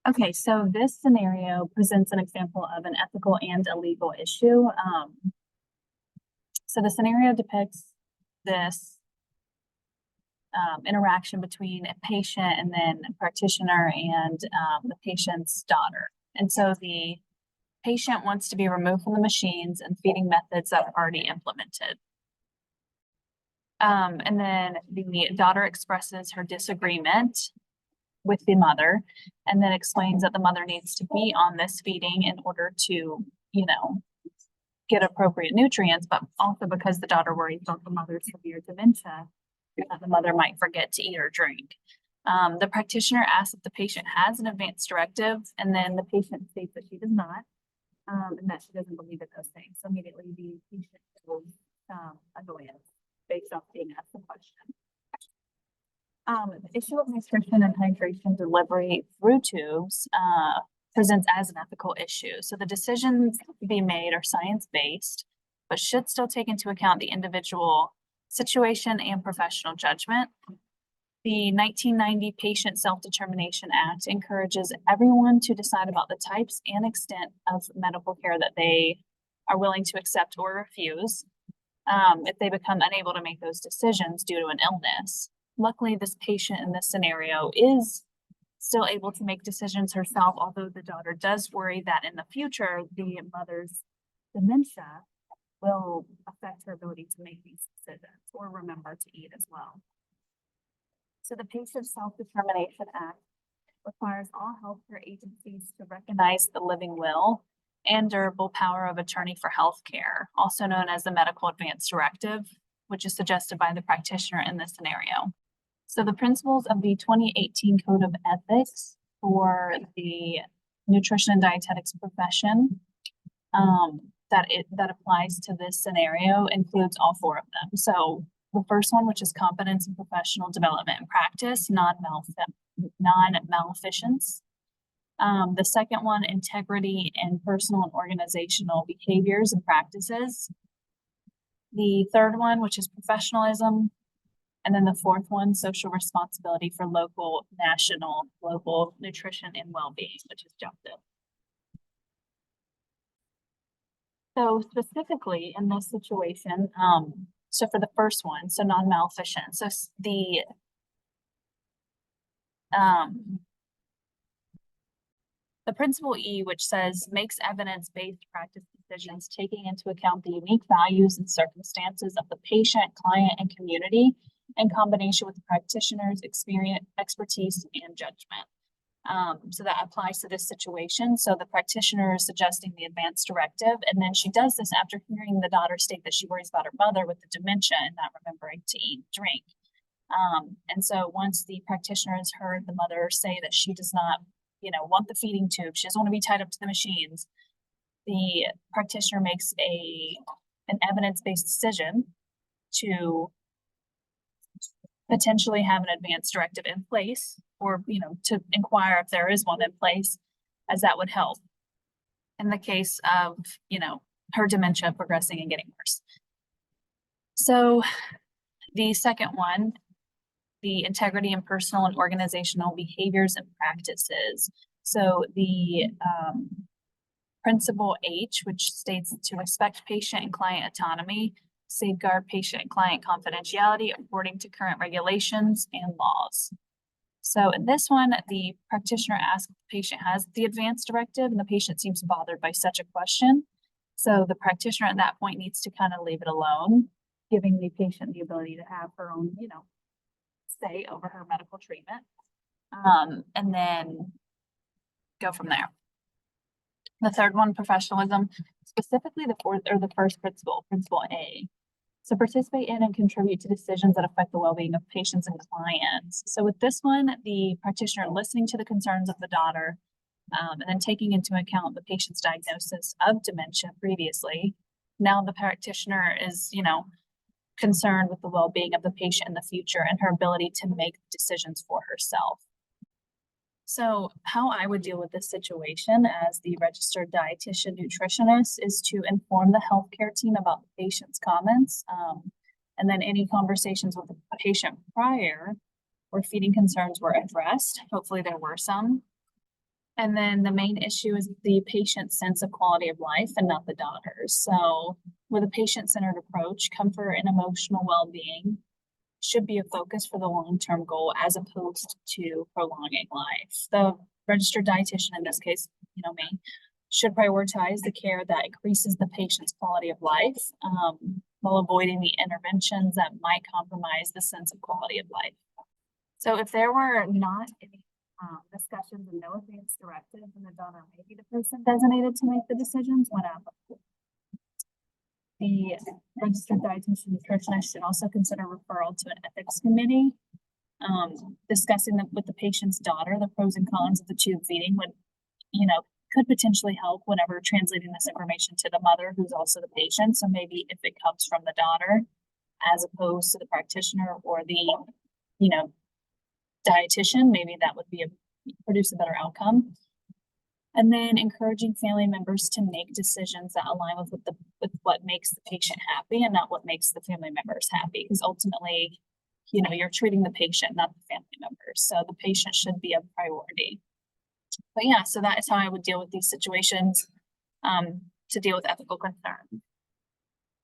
Okay, so this scenario presents an example of an ethical and a legal issue. So the scenario depicts this interaction between a patient and then a practitioner and the patient's daughter. And so the patient wants to be removed from the machines and feeding methods that are already implemented. And then the daughter expresses her disagreement with the mother and then explains that the mother needs to be on this feeding in order to, get appropriate nutrients, but also because the daughter worries about the mother's severe dementia, that the mother might forget to eat or drink. The practitioner asks if the patient has an advance directive, and then the patient states that she does not, and that she doesn't believe in those things. So immediately the patient shows annoyance based off being asked the question. The issue of nutrition and hydration delivery through tubes presents as an ethical issue. So the decisions to be made are science-based, but should still take into account the individual situation and professional judgment. The 1990 Patient Self-Determination Act encourages everyone to decide about the types and extent of medical care that they are willing to accept or refuse if they become unable to make those decisions due to an illness. Luckily, this patient in this scenario is still able to make decisions herself, although the daughter does worry that in the future, the mother's dementia will affect her ability to make these decisions or remember to eat as well. So the Patient Self-Determination Act requires all healthcare agencies to recognize the living will and durable power of attorney for healthcare, also known as the Medical Advance Directive, which is suggested by the practitioner in this scenario. So the principles of the 2018 Code of Ethics for the nutrition and dietetics profession that applies to this scenario includes all four of them. So the first one, which is competence in professional development and practice, non-malfeasance. The second one, integrity in personal and organizational behaviors and practices. The third one, which is professionalism. And then the fourth one, social responsibility for local, national, global nutrition and well-being, which is JUSTICE. So specifically in this situation, so for the first one, so non-malfeasance, so the principle E, which says makes evidence-based practice decisions taking into account the unique values and circumstances of the patient, client, and community in combination with the practitioner's experience, expertise, and judgment. So that applies to this situation. So the practitioner is suggesting the advance directive, and then she does this after hearing the daughter state that she worries about her mother with the dementia and not remembering to eat and drink. And so once the practitioner has heard the mother say that she does not, want the feeding tube, she doesn't want to be tied up to the machines, the practitioner makes an evidence-based decision to potentially have an advance directive in place, or to inquire if there is one in place, as that would help in the case of her dementia progressing and getting worse. So the second one, the integrity in personal and organizational behaviors and practices. So the principle H, which states to respect patient and client autonomy, safeguard patient and client confidentiality according to current regulations and laws. So in this one, the practitioner asks if the patient has the advance directive, and the patient seems bothered by such a question. So the practitioner at that point needs to kind of leave it alone, giving the patient the ability to have her own, say over her medical treatment, and then go from there. The third one, professionalism, specifically the first principle, principle A. So participate in and contribute to decisions that affect the well-being of patients and clients. So with this one, the practitioner listening to the concerns of the daughter, and then taking into account the patient's diagnosis of dementia previously, now the practitioner is, concerned with the well-being of the patient in the future and her ability to make decisions for herself. So how I would deal with this situation as the registered dietitian nutritionist is to inform the healthcare team about the patient's comments, and then any conversations with the patient prior where feeding concerns were addressed. Hopefully there were some. And then the main issue is the patient's sense of quality of life and not the daughter's. So with a patient-centered approach, comfort and emotional well-being should be a focus for the long-term goal as opposed to prolonging life. The registered dietitian, in this case, me, should prioritize the care that increases the patient's quality of life, while avoiding the interventions that might compromise the sense of quality of life. So if there were not any discussions and no advance directive, then the donor may be the person designated to make the decisions when applicable. The registered dietitian nutritionist should also consider referral to an ethics committee. Discussing with the patient's daughter, the pros and cons of the tube feeding would, could potentially help whenever translating this information to the mother who's also the patient. So maybe if it comes from the daughter as opposed to the practitioner or the, dietitian, maybe that would produce a better outcome. And then encouraging family members to make decisions that align with what makes the patient happy and not what makes the family members happy. Because ultimately, you're treating the patient, not the family members. So the patient should be a priority. But yeah, so that is how I would deal with these situations to deal with ethical concerns.